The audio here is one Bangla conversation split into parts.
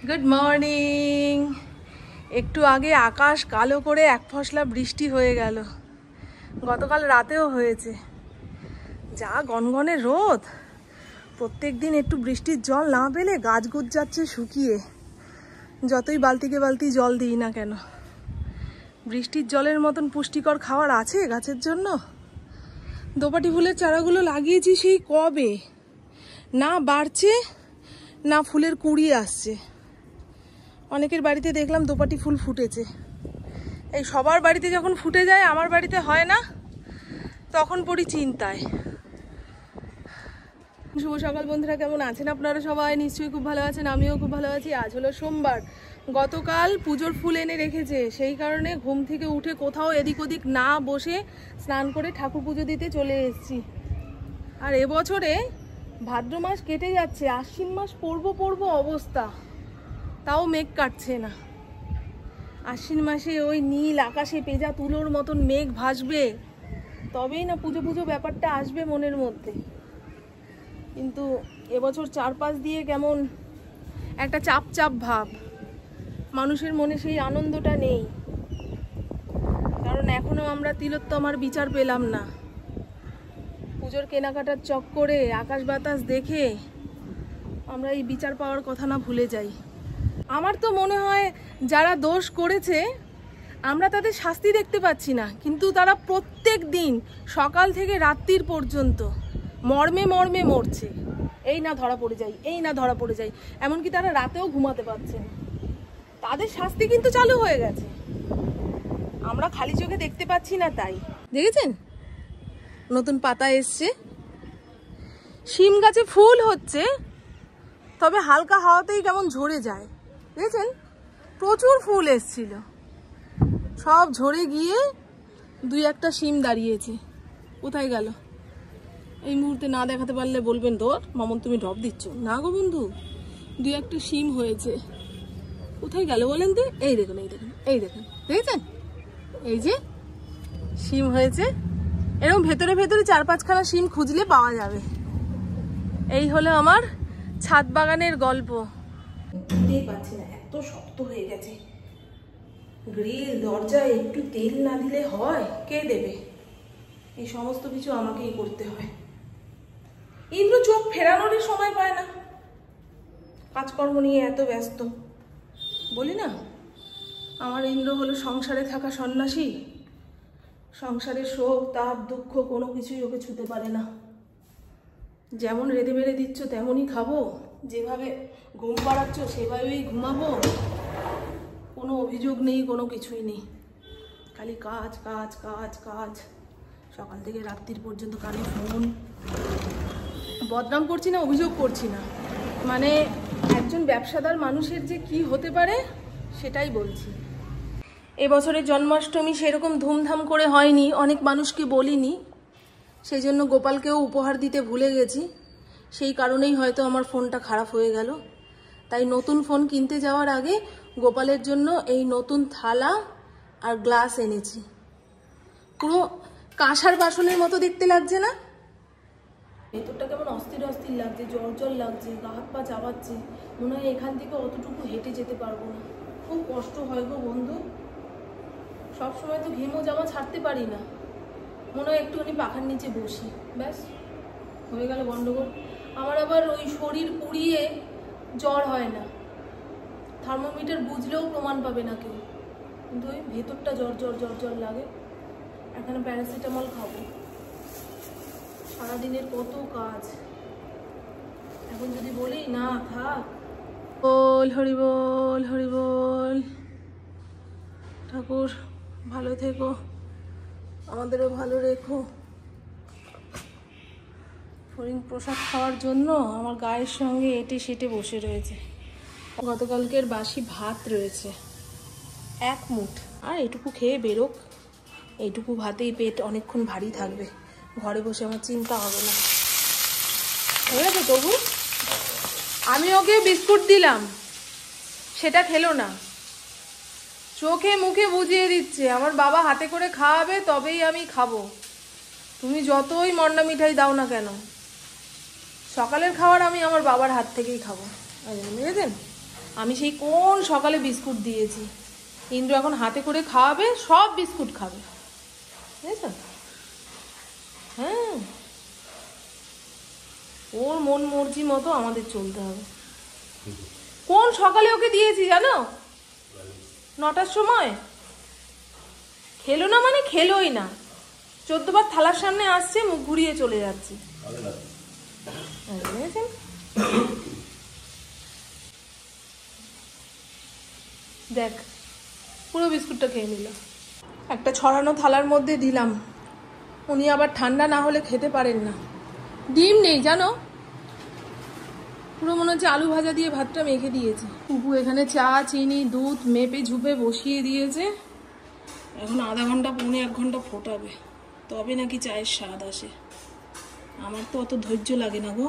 Good morning. একটু আগে আকাশ কালো করে এক ফসলা বৃষ্টি হয়ে গেল। গতকাল রাতেও হয়েছে। যা গনগনে রোদ। প্রত্যেক দিন একটু বৃষ্টির জল না পেলে গাছগুছ যাচ্ছে শুকিয়ে, যতই বালতিকে বালতি জল দিই না কেন। বৃষ্টির জলের মতন পুষ্টিকর খাবার আছে গাছের জন্য? দোপাটি ফুলের চারাগুলো লাগিয়েছি সেই কবে, না বাড়ছে না ফুলের কুড়ি আসছে। অনেকের বাড়িতে দেখলাম দোপাটি ফুল ফুটেছে। এই সবার বাড়িতে যখন ফুটে যায়, আমার বাড়িতে হয় না, তখন পড়ি চিন্তায়। শুভ সকাল বন্ধুরা, কেমন আছেন আপনারা সবাই? নিশ্চয়ই খুব ভালো আছেন, আমিও খুব ভালো আছি। আজ হলো সোমবার। গতকাল পুজোর ফুল এনে রেখেছে, সেই কারণে ঘুম থেকে উঠে কোথাও এদিক ওদিক না বসে স্নান করে ঠাকুর পুজো দিতে চলে এসেছি। আর এবছরে ভাদ্র মাস কেটে যাচ্ছে, আশ্বিন মাস পড়বো অবস্থা, তাও মেঘ কাটছে না। আশ্বিন মাসে ওই নীল আকাশে পেঁজা তুলোর মতন মেঘ ভাসবে, তবেই না পুজো পুজো ব্যাপারটা আসবে মনের মধ্যে। কিন্তু এবছর চারপাশ দিয়ে কেমন একটা চাপ চাপ ভাব, মানুষের মনে সেই আনন্দটা নেই। কারণ এখনো আমরা তিলোত্তমার বিচার পেলাম না। পুজোর কেনাকাটার চক্করে আকাশ বাতাস দেখে আমরা এই বিচার পাওয়ার কথা না ভুলে যাই। আমার তো মনে হয় যারা দোষ করেছে আমরা তাদের শাস্তি দেখতে পাচ্ছি না, কিন্তু তারা প্রত্যেক দিন সকাল থেকে রাত্রির পর্যন্ত মর্মে মর্মে মরছে। এই না ধরা পড়ে যাই, এই না ধরা পড়ে যাই, এমনকি তারা রাতেও ঘুমাতে পারছে না। তাদের শাস্তি কিন্তু চালু হয়ে গেছে, আমরা খালি চোখে দেখতে পাচ্ছি না। তাই দেখেছেন নতুন পাতা এসছে, শিম গাছে ফুল হচ্ছে, তবে হালকা হাওয়াতেই কেমন ঝরে যায়। দেখেছেন প্রচুর ফুল এসছিল, সব ঝরে গিয়ে দুই একটা শিম দাঁড়িয়েছে। কোথায় গেল? এই মুহূর্তে না দেখাতে পারলে বলবেন তোর মামন তুমি ড্রপ দিচ্ছ না গো বন্ধু। দুই একটা শিম হয়েছে, কোথায় গেল বলেন তো? এই দেখুন, এই দেখুন, এই দেখুন, দেখেছেন এই যে শিম হয়েছে। এরকম ভেতরে ভেতরে 4-5খানা শিম খুঁজলে পাওয়া যাবে। এই হলো আমার ছাদ বাগানের গল্প। বুঝতেই পারছি না, এত শক্ত হয়ে গেছে গ্রিল দরজায়। একটু তেল না দিলে হয়? কে দেবে? এই সমস্ত কিছু আমাকেই করতে হয়। ইন্দ্র চোখ ফেরানোরই সময় পায় না, কাজকর্ম নিয়ে এত ব্যস্ত। বলি না, আমার ইন্দ্র হলো সংসারে থাকা সন্ন্যাসী। সংসারের শোক তাপ দুঃখ কোনো কিছুই ওকে ছুতে পারে না। যেমন রেঁধে বেড়ে দিচ্ছ তেমনই খাবো, যেভাবে ঘুম পাড়াচ্ছ সেভাবেই ঘুমাবো, কোনো অভিযোগ নেই, কোনো কিছুই নেই। খালি কাজ কাজ কাজ কাজ, সকাল থেকে রাত্রির পর্যন্ত কানে ফোন। বদনাম করছি না, অভিযোগ করছি না, মানে একজন ব্যবসাদার মানুষের যে কি হতে পারে সেটাই বলছি। এবছরের জন্মাষ্টমী সেরকম ধুমধাম করে হয়নি, অনেক মানুষকে বলিনি, সেই জন্য গোপালকেও উপহার দিতে ভুলে গেছি। সেই কারণেই হয়তো আমার ফোনটা খারাপ হয়ে গেল। তাই নতুন ফোন কিনতে যাওয়ার আগে গোপালের জন্য এই নতুন থালা আর গ্লাস এনেছি। পুরো কাঁসার বাসনের মতো দেখতে লাগছে না? ভেতরটা কেমন অস্থির অস্থির লাগছে, জ্বর জ্বর লাগছে, গা হাত পা চাবাচ্ছে। মনে হয় এখান থেকে অতটুকু হেঁটে যেতে পারবো না। খুব কষ্ট হয় গো বন্ধু। সবসময় তো ঘেমো জামা ছাড়তে পারি না, মনে হয় একটুখানি পাখার নিচে বসি, ব্যাস হয়ে গেল গন্ডগোল। আমার আবার ওই শরীর পুড়িয়ে জ্বর হয় না, থার্মোমিটার বুঝলেও প্রমাণ পাবে না কেউ, কিন্তু ওই ভেতরটা জ্বর জ্বর জ্বর জ্বর লাগে। এখানে প্যারাসিটামল খাবো। সারাদিনের কত কাজ, এখন যদি বলি না থাক। বল হরি বল, হরি বল। ঠাকুর ভালো থেকো, আমাদেরও ভালো রেখো। ফড়িং প্রসাদ খাওয়ার জন্য আমার গায়ের সঙ্গে এটে সেটে বসে রয়েছে। গতকালকের বাসি ভাত রয়েছে 1 মুঠ, আর এটুকু খেয়ে বেরোক। এইটুকু ভাতেই পেট অনেকক্ষণ ভারী থাকবে, ঘরে বসে আমার চিন্তা হবে না। হয়ে গেছে তবু। আমি ওকে বিস্কুট দিলাম, সেটা খেলো না, চোখে মুখে বুঝিয়ে দিচ্ছে আমার বাবা হাতে করে খাওয়াবে তবেই আমি খাবো। তুমি যতই মন্ডা মিঠাই দাও না কেন, সকালের খাবার আমি আমার বাবার হাত থেকেই খাবো। বুঝেছেন? আমি সেই কোন সকালে বিস্কুট দিয়েছি, ইন্দ্র এখন হাতে করে খাওয়াবে, সব বিস্কুট খাবে, বুঝেছো? হ্যাঁ, ওর মন মর্জি মতো আমাদের চলতে হবে। কোন সকালে ওকে দিয়েছি জানো? 9টার সময়। খেলো না মানে খেলোই না, 14 বার থালার সামনে আসছে, মুখ ঘুরিয়ে চলে যাচ্ছে। দেখ, পুরো বিস্কুটটা খেয়ে নিল। একটা ছড়ানো থালার মধ্যে দিলাম, উনি আবার ঠান্ডা না হলে খেতে পারেন না। ডিম নেই জানো, পুরো মনে হচ্ছে আলু ভাজা দিয়ে ভাতটা মেখে দিয়েছে। পুপু এখানে চা, চিনি, দুধ মেপে ঝুপে বসিয়ে দিয়েছে। এখন আধা ঘন্টা পৌনে 1 ঘন্টা ফোটাবে, তবে নাকি চায়ের স্বাদ আসে। আমার তো অত ধৈর্য লাগে না গো,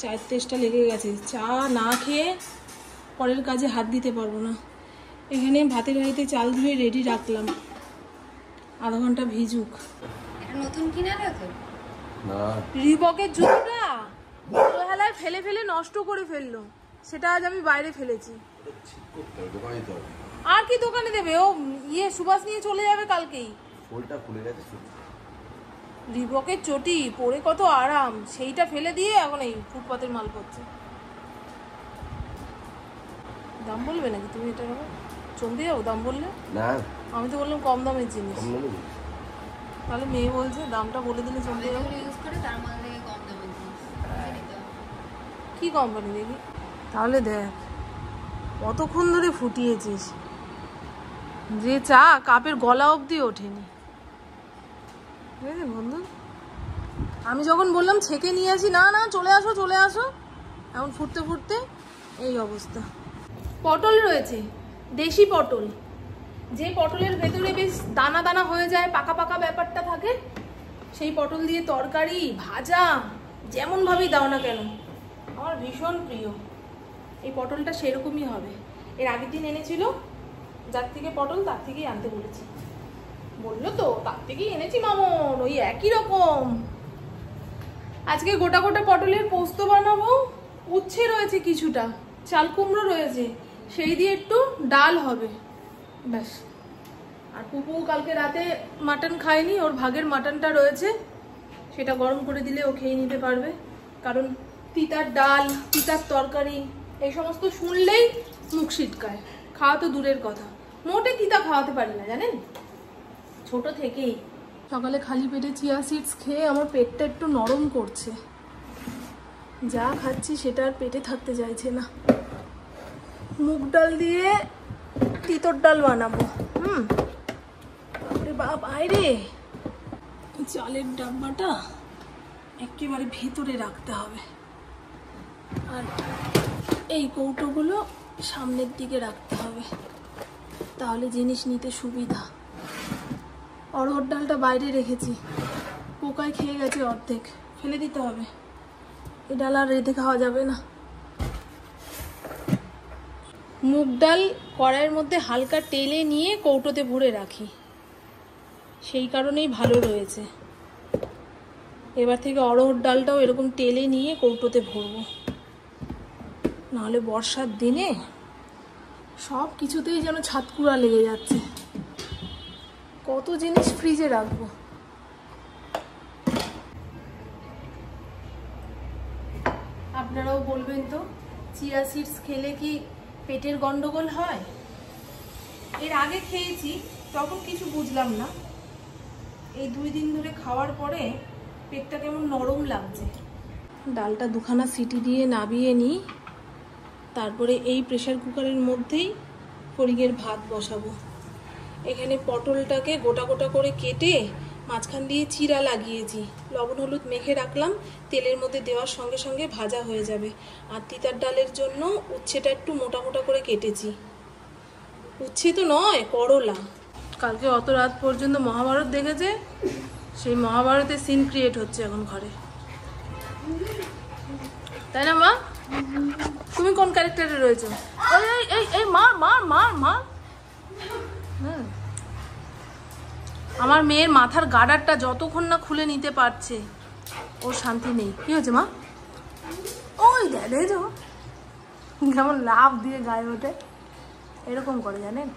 চায়ের তেষ্টা লেগে গেছে। চা না খেয়ে পরের কাজে হাত দিতে পারবো না। এখানে ভাতের হাঁড়িতে চাল ধুয়ে রেডি রাখলাম, আধা ঘন্টা ভিজুক। নতুন কিনা তো না, রিবকের জুতোটা হেলায় ফেলে ফেলে নষ্ট করে ফেললো, সেটা আজ আমি বাইরে ফেলেছি। আর কি দোকানে দেবে, ও সুভাষ নিয়ে চলে যাবে কালকেই। রিবকের চটি পরে কত আরাম, সেইটা ফেলে দিয়ে এখন এই ফুটপাতের মাল করছে। দাম বলবে নাকি তুমি? এটা চমকে যাবো দাম বললে? না, আমি তো বললাম কম দামের জিনিস। তাহলে মেয়ে বলছে দামটা বলে দিলে চমকে যাবো। কি কোম্পানি দেখি? তাহলে দেখ, কতক্ষণ ধরে ফুটিয়েছিস, যে চা কাপের গলা অবধি ওঠেনি। বুঝলি বন্ধু, আমি যখন বললাম ছেঁকে নিয়ে আসি, না না চলে আসো চলে আসো, এখন ফুটতে ফুটতে এই অবস্থা। পটল রয়েছে, দেশি পটল, যে পটলের ভেতরে বেশ দানা দানা হয়ে যায়, পাকা পাকা ব্যাপারটা থাকে, সেই পটল দিয়ে তরকারি ভাজা যেমন ভাবেই দাও না কেন আমার ভীষণ প্রিয়। এই পটলটা সেরকমই হবে। এর আগের দিন এনেছিল, যার থেকে পটল তার থেকেই আনতে বলেছি, বললো তো তার থেকেই এনেছি মামন, ওই একই রকম। আজকে গোটা গোটা পটলের পোস্ত বানাবো, উচ্ছে রয়েছে কিছুটা, চাল কুমড়ো রয়েছে, সেই দিয়ে একটু ডাল হবে, ব্যাস। আর পুপু কালকে রাতে মাটন খায়নি, ওর ভাগের মাটনটা রয়েছে, সেটা গরম করে দিলে ও খেয়ে নিতে পারবে। কারণ তিতার ডাল, তিতার তরকারি এই সমস্ত শুনলেই মুখ ছিটকায়, খাওয়া তো দূরের কথা, মোটে তিতা খাওয়াতে পারি না জানেন, ছোট থেকেই। সকালে খালি পেটে চিয়া সিডস খেয়ে আমার পেটটা একটু নরম করছে, যা খাচ্ছি সেটা আর পেটে থাকতে চাইছে না। মুগ ডাল দিয়ে তিতর ডাল বানাবো। বাইরে চালের ডাব্বাটা একেবারে ভেতরে রাখতে হবে, আর এই কৌটোগুলো সামনের দিকে রাখতে হবে, তাহলে জিনিস নিতে সুবিধা। অড়হর ডালটা বাইরে রেখেছি, পোকায় খেয়ে গেছে অর্ধেক, ফেলে দিতে হবে। এই ডাল আর রেঁধে খাওয়া যাবে না। মুগ ডাল কড়াইয়ের মধ্যে হালকা টেলে নিয়ে কৌটোতে ভরে রাখি, সেই কারণেই ভালো রয়েছে। এবার থেকে অড়হর ডালটাও এরকম টেলে নিয়ে কৌটোতে ভরবো, নাহলে বর্ষার দিনে সব কিছুতেই যেন ছাতকুড়া লেগে যাচ্ছে। কত জিনিস ফ্রিজে রাখবো। আপনারাও বলবেন তো, চিয়া সিডস খেলে কি পেটের গন্ডগোল হয়? এর আগে খেয়েছি, তখন কিছু বুঝলাম না, এই 2 দিন ধরে খাওয়ার পরে পেটটা কেমন নরম লাগছে। ডালটা 2খানা সিটি দিয়ে নাবিয়ে নিই, তারপরে এই প্রেসার কুকারের মধ্যেই ফড়িংয়ের ভাত বসাবো। এখানে পটলটাকে গোটা গোটা করে কেটে মাঝখান দিয়ে চিরা লাগিয়েছি, লবণ হলুদ মেখে রাখলাম, তেলের মধ্যে দেওয়ার সঙ্গে সঙ্গে ভাজা হয়ে যাবে। আর তিতার ডালের জন্য উচ্ছেটা একটু মোটা মোটা করে কেটেছি, উচ্ছে তো নয় করলা। কালকে অত রাত পর্যন্ত মহাভারত দেখেছে, সেই মহাভারতের সিন ক্রিয়েট হচ্ছে এখন ঘরে, তাই না মা? তুমি কোন ক্যারেক্টারে রয়েছো? এই মার মার মার মার। আমার মেয়ের মাথার গার্ডারটা যতক্ষণ না খুলে নিতে পারছে ওর শান্তি নেই। কি হয়েছে মা? ওই দেখো কেমন লাভ দিয়ে গায়ে ওঠে, এরকম করে জানেন।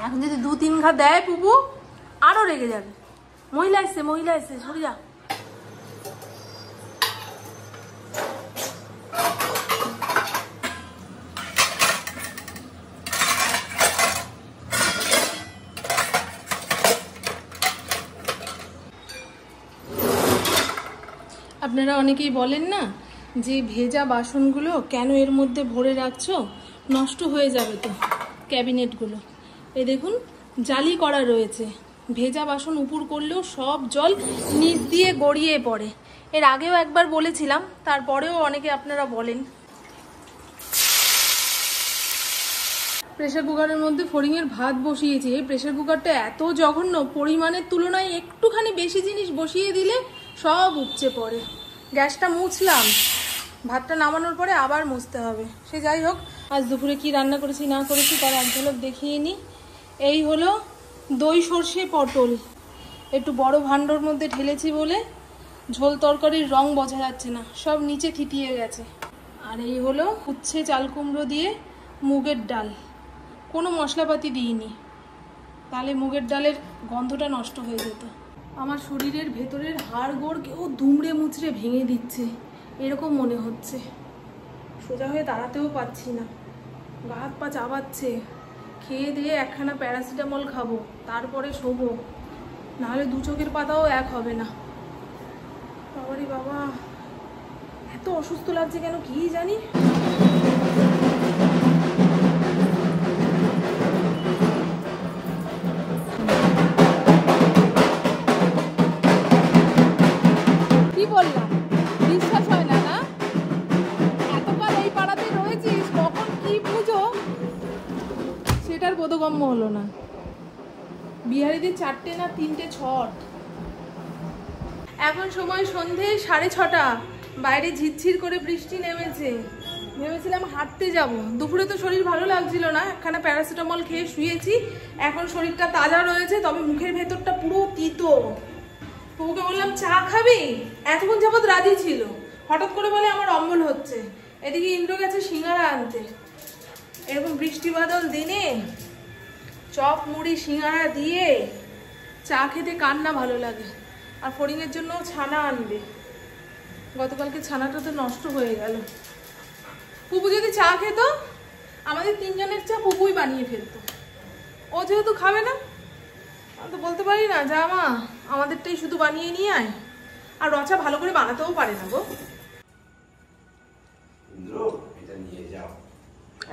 এখন যদি 2-3 ঘা দেয় পুপু আরো রেগে যাবে। মহিলা এসছে সরে যা। আপনারা অনেকেই বলেন না যে ভেজা বাসনগুলো কেন এর মধ্যে ভরে রাখছো, নষ্ট হয়ে যাবে তো ক্যাবিনেটগুলো। এই দেখুন জালি করা রয়েছে, ভেজা বাসন উপর করলেও সব জল নিচ দিয়ে গড়িয়ে পড়ে। এর আগেও একবার বলেছিলাম, তারপরেও অনেকে আপনারা বলেন। প্রেসার কুকারের মধ্যে ফড়িংয়ের ভাত বসিয়েছি। এই প্রেসার কুকারটা এত জঘন্য, পরিমাণের তুলনায় একটুখানি বেশি জিনিস বসিয়ে দিলে সব উপচে পড়ে। গ্যাসটা মুছলাম, ভাতটা নামানোর পরে আবার মুছতে হবে। সে যাই হোক, আজ দুপুরে কি রান্না করেছি না করেছি তার এক ঝলক দেখিয়ে নিই। এই হলো দই সর্ষে পটল, একটু বড় ভাণ্ডর মধ্যে ঢেলেছি বলে ঝোল তরকারির রং বোঝা যাচ্ছে না, সব নিচে থিতিয়ে গেছে। আর এই হলো উচ্ছে চাল কুমড়ো দিয়ে মুগের ডাল, কোনো মশলাপাতি দিইনি, তাহলে মুগের ডালের গন্ধটা নষ্ট হয়ে যেত। আমার শরীরের ভেতরের হাড় গোড় কেউ দুমড়ে মুচড়ে ভেঙে দিচ্ছে এরকম মনে হচ্ছে। সোজা হয়ে দাঁড়াতেও পাচ্ছি না, গা হাত পা চাবাচ্ছে। খেয়ে দিয়ে একখানা প্যারাসিটামল খাবো, তারপরে শোবো, নাহলে 2 চোখের পাতাও এক হবে না। বাবারে বাবা, এত অসুস্থ লাগছে কেন কি জানি। কি বললাম, বিশ্বাস হয় না না? এতকাল এই পাড়াতে রয়েছিস, কখন কি পুজো সেটার বোধগম্য হলো না। বিহারিদের 4টে না 3টে ছট। এখন সময় সন্ধে 6:30, বাইরে ঝিরঝির করে বৃষ্টি নেমেছে। ভেবেছিলাম হাঁটতে যাব, দুপুরে তো শরীর ভালো লাগছিল না, একখানা প্যারাসিটামল খেয়ে শুয়েছি। এখন শরীরটা তাজা রয়েছে, তবে মুখের ভেতরটা পুরো তিতো। পুকুকে বললাম চা খাবি, এতক্ষণ যাবৎ রাজি ছিল, হঠাৎ করে বলে আমার অম্বল হচ্ছে। এদিকে ইন্দ্র গেছে সিঙ্গারা আনতে। এরকম বৃষ্টি বাদল দিনে চপ মুড়ি সিঙ্গারা দিয়ে চা খেতে কার না ভালো লাগে। আর ফড়িংয়ের জন্য ছানা আনবে, গতকালকে ছানাটা তো নষ্ট হয়ে গেল। পুপু যদি চা খেত, আমাদের 3 জনের চা পুপুই বানিয়ে ফেলতো। ও যেহেতু খাবে না, আমি তো বলতে পারি না যা মা আমাদেরটাই শুধু বানিয়ে নিয়ে আয়। আর রচা ভালো করে বানাতেও পারে না গো।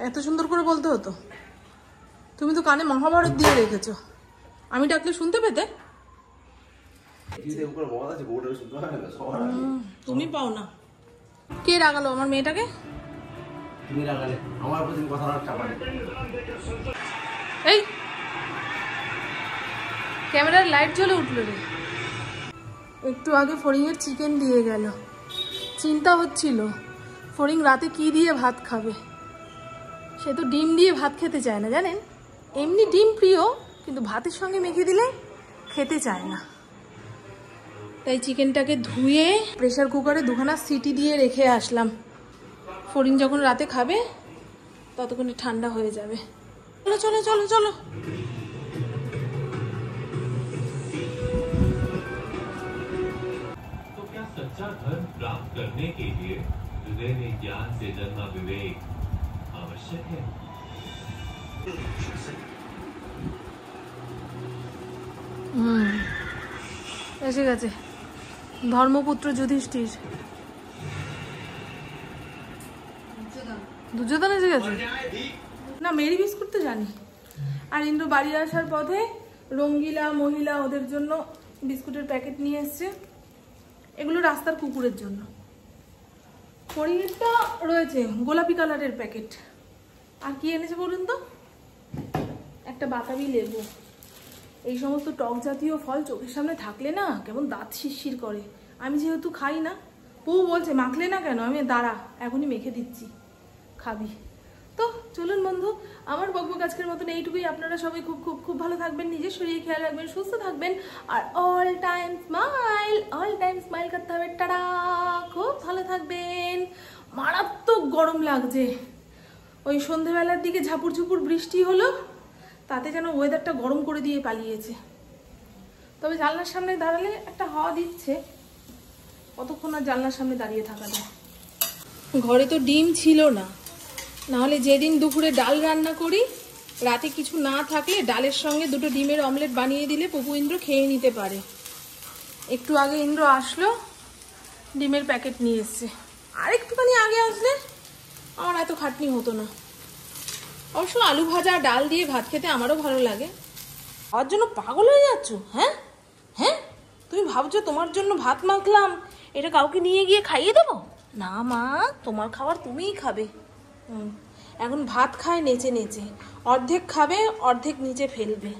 এত সুন্দর করে বলতে হতো, তুমি তো কানে মহাভারত দিয়ে রেখেছো, আমি ডাকলে শুনতে পেতে। তুমি পাও না। কে রাগালো আমার মেয়েটাকে? তুমি রাগালে আমার প্রতি কথা চাপালে। এই ক্যামেরার লাইট জ্বলে উঠলো রে। একটু আগে ফড়িংয়ের চিকেন দিয়ে গেল, চিন্তা হচ্ছিল ফড়িং রাতে কি দিয়ে ভাত খাবে। সে তো ডিম দিয়ে ভাত খেতে চায় না জানেন, এমনি ডিম প্রিয়, কিন্তু ভাতের সঙ্গে মেখে দিলে খেতে চায় না। তাই চিকেনটাকে ধুয়ে প্রেসার কুকারে 2খানা সিটি দিয়ে রেখে আসলাম। ফড়িং যখন রাতে খাবে ততক্ষণে ঠান্ডা হয়ে যাবে। চলো চলো চলো চলো। तो क्या सच्चा धर्म प्राप्त करने के लिए हृदय में ज्ञान से जन्मा विवेक आवश्यक है? এসে গেছে ধর্মপুত্র যুধিষ্ঠির। দুর্যোধন এসে গেছে না, মেরি বিস্কুট তো জানি। আর ইন্দ্র বাড়ি আসার পথে রঙ্গিলা মহিলা ওদের জন্য বিস্কুটের প্যাকেট নিয়ে এসছে, এগুলো রাস্তার কুকুরের জন্য। ফড়িংয়েরটা রয়েছে গোলাপি কালারের প্যাকেট। আর কি এনেছে বলুন তো, একটা বাতাবি লেবু। এই সমস্ত টক জাতীয় ফল চোখের সামনে থাকলে না কেমন দাঁত শিরশির করে। আমি যেহেতু খাই না, পু বলছে মাখলে না কেন, আমি দাঁড়া এখনই মেখে দিচ্ছি, খাবি। তো চলুন বন্ধু, আমার বকবক আজকের মতন এইটুকুই। আপনারা সবাই খুব খুব খুব ভালো থাকবেন, নিজের শরীরে খেয়াল রাখবেন, সুস্থ থাকবেন, আর অল টাইম স্মাইল করতে হবে। টাটা, খুব ভালো থাকবেন। মারাত্মক গরম। গরম লাগছে। ওই সন্ধেবেলার দিকে ঝাপুর ঝুপুর বৃষ্টি হলো, তাতে যেন ওয়েদারটা গরম করে দিয়ে পালিয়েছে। তবে জানলার সামনে দাঁড়ালে একটা হাওয়া দিচ্ছে, কতক্ষণ আর জানলার সামনে দাঁড়িয়ে থাকা যায়। ঘরে তো ডিম ছিল না, নাহলে যেদিন দুপুরে ডাল রান্না করি রাতে কিছু না থাকলে ডালের সঙ্গে দুটো ডিমের অমলেট বানিয়ে দিলে পপু ইন্দ্র খেয়ে নিতে পারে। একটু আগে ইন্দ্র আসলো, ডিমের প্যাকেট নিয়ে এসছে। আর একটুখানি আগে আসলে আমার এত খাটনি হতো না। অবশ্য আলু ভাজা ডাল দিয়ে ভাত খেতে আমারও ভালো লাগে। খাওয়ার জন্য পাগল হয়ে যাচ্ছ? হ্যাঁ হ্যাঁ, তুমি ভাবছো তোমার জন্য ভাত মাখলাম, এটা কাউকে নিয়ে গিয়ে খাইয়ে দেবো? না মা, তোমার খাবার তুমিই খাবে। এখন ভাত খায় নেচে নেচে, অর্ধেক খাবে অর্ধেক নিচে ফেলবে।